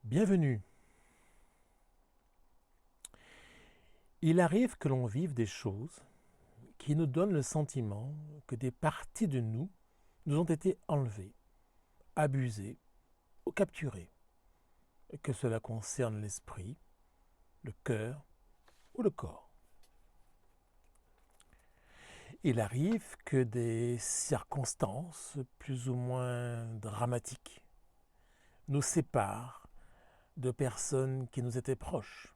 Bienvenue. Il arrive que l'on vive des choses qui nous donnent le sentiment que des parties de nous nous ont été enlevées, abusées ou capturées, que cela concerne l'esprit, le cœur ou le corps. Il arrive que des circonstances plus ou moins dramatiques nous séparent de personnes qui nous étaient proches.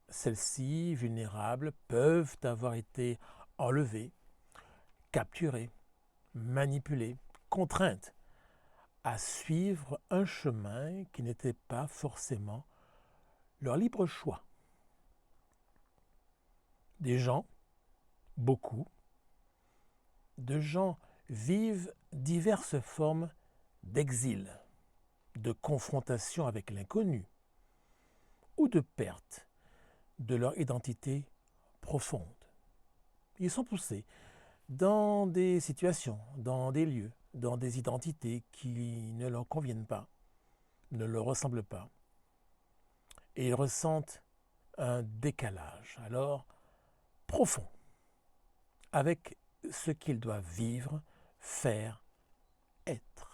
Celles-ci, vulnérables, peuvent avoir été enlevées, capturées, manipulées, contraintes à suivre un chemin qui n'était pas forcément leur libre choix. Des gens, beaucoup, de gens vivent diverses formes d'exil, de confrontation avec l'inconnu ou de perte de leur identité profonde. Ils sont poussés dans des situations, dans des lieux, dans des identités qui ne leur conviennent pas, ne leur ressemblent pas. Et ils ressentent un décalage alors profond avec ce qu'ils doivent vivre, faire, être.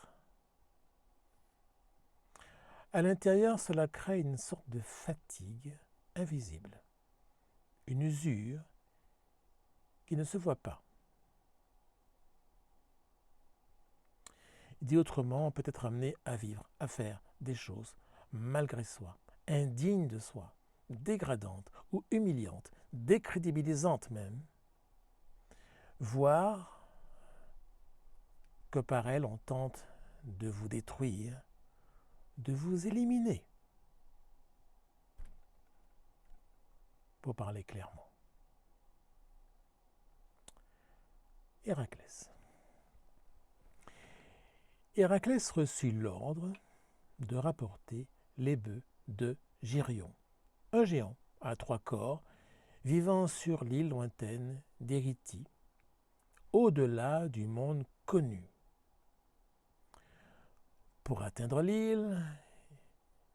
À l'intérieur, cela crée une sorte de fatigue invisible, une usure qui ne se voit pas. Dit autrement, on peut être amené à vivre, à faire des choses malgré soi, indignes de soi, dégradantes ou humiliantes, décrédibilisantes même, voire que par elles on tente de vous détruire, de vous éliminer, pour parler clairement. Héraclès. Héraclès reçut l'ordre de rapporter les bœufs de Gérion, un géant à 3 corps vivant sur l'île lointaine d'Érythie, au-delà du monde connu. Pour atteindre l'île,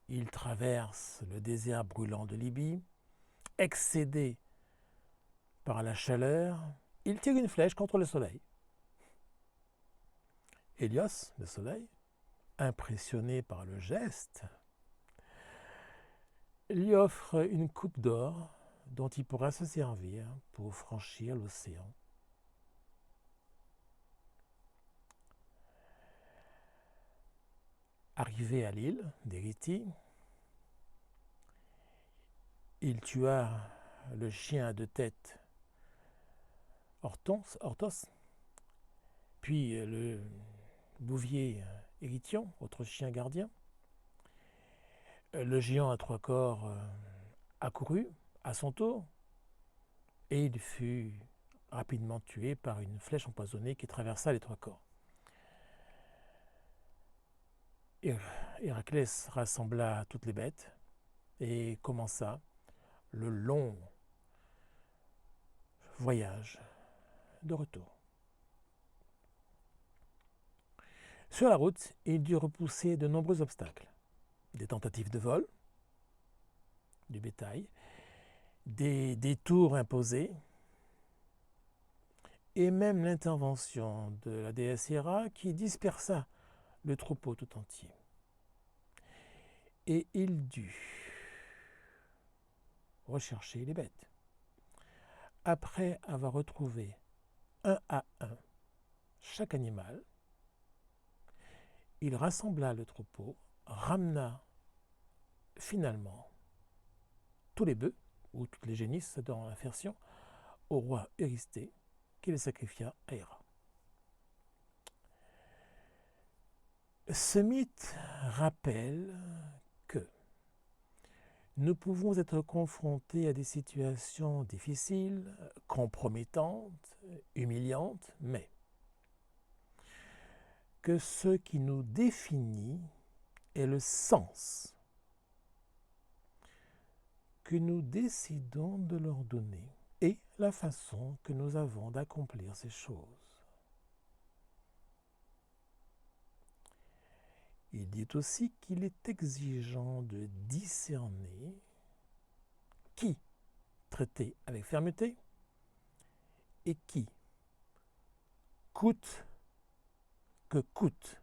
il traverse le désert brûlant de Libye. Excédé par la chaleur, il tire une flèche contre le soleil. Hélios, le soleil, impressionné par le geste, lui offre une coupe d'or dont il pourra se servir pour franchir l'océan. Arrivé à l'île d'Érythie, il tua le chien à 2 têtes Orthos, puis le bouvier Érythion, autre chien gardien. Le géant à 3 corps accourut à son tour et il fut rapidement tué par une flèche empoisonnée qui traversa les 3 corps. Héraclès rassembla toutes les bêtes et commença le long voyage de retour. Sur la route, il dut repousser de nombreux obstacles. Des tentatives de vol, du bétail, des détours imposés, et même l'intervention de la déesse Héra qui dispersa le troupeau tout entier. Et il dut rechercher les bêtes. Après avoir retrouvé un à un chaque animal, il rassembla le troupeau, ramena finalement tous les bœufs, ou toutes les génisses dans l'inversion, au roi Eurysthée, qui les sacrifia à Héra. Ce mythe rappelle que nous pouvons être confrontés à des situations difficiles, compromettantes, humiliantes, mais que ce qui nous définit est le sens que nous décidons de leur donner et la façon que nous avons d'accomplir ces choses. Il dit aussi qu'il est exigeant de discerner qui traiter avec fermeté et qui, coûte que coûte,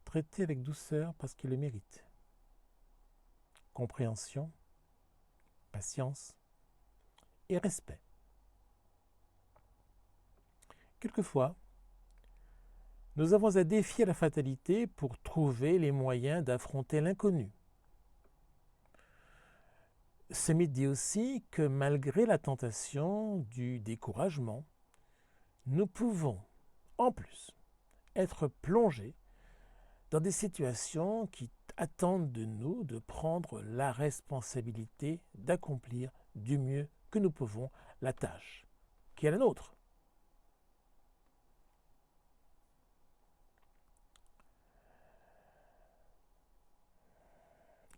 traiter avec douceur parce qu'il le mérite. Compréhension, patience et respect. Quelquefois, nous avons à défier la fatalité pour trouver les moyens d'affronter l'inconnu. Ce mythe dit aussi que malgré la tentation du découragement, nous pouvons, en plus, être plongés dans des situations qui attendent de nous de prendre la responsabilité d'accomplir du mieux que nous pouvons la tâche qui est la nôtre.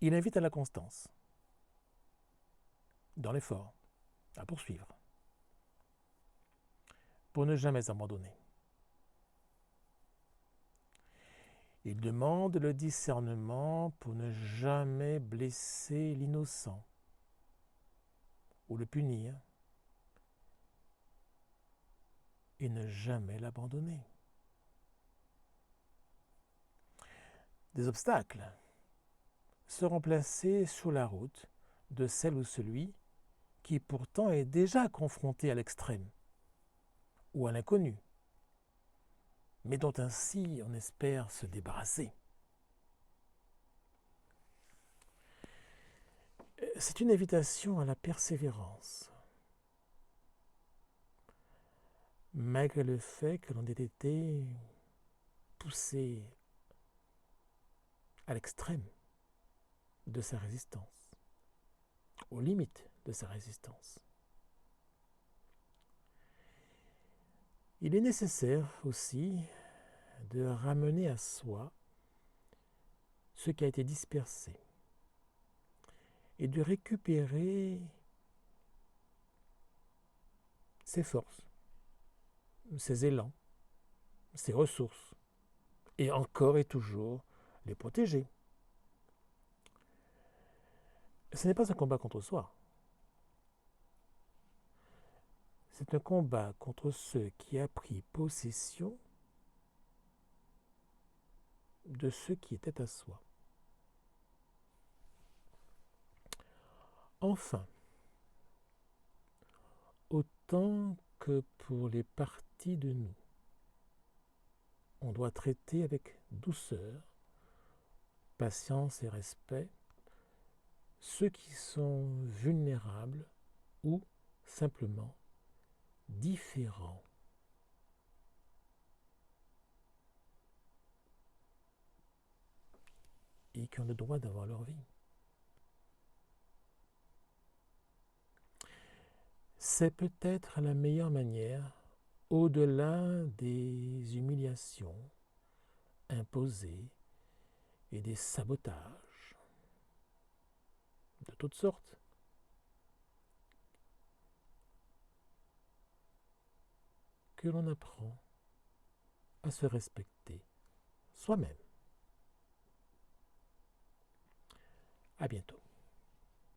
Il invite à la constance, dans l'effort, à poursuivre, pour ne jamais abandonner. Il demande le discernement pour ne jamais blesser l'innocent ou le punir et ne jamais l'abandonner. Des obstacles seront placés sur la route de celle ou celui qui pourtant est déjà confronté à l'extrême ou à l'inconnu, mais dont ainsi on espère se débarrasser. C'est une invitation à la persévérance, malgré le fait que l'on ait été poussé à l'extrême de sa résistance, aux limites de sa résistance. Il est nécessaire aussi de ramener à soi ce qui a été dispersé et de récupérer ses forces, ses élans, ses ressources, et encore et toujours les protéger. Ce n'est pas un combat contre soi. C'est un combat contre ceux qui a pris possession de ce qui était à soi. Enfin, autant que pour les parties de nous, on doit traiter avec douceur, patience et respect ceux qui sont vulnérables ou simplement différents. Et qui ont le droit d'avoir leur vie. C'est peut-être la meilleure manière, au-delà des humiliations imposées et des sabotages de toutes sortes, que l'on apprend à se respecter soi-même. À bientôt.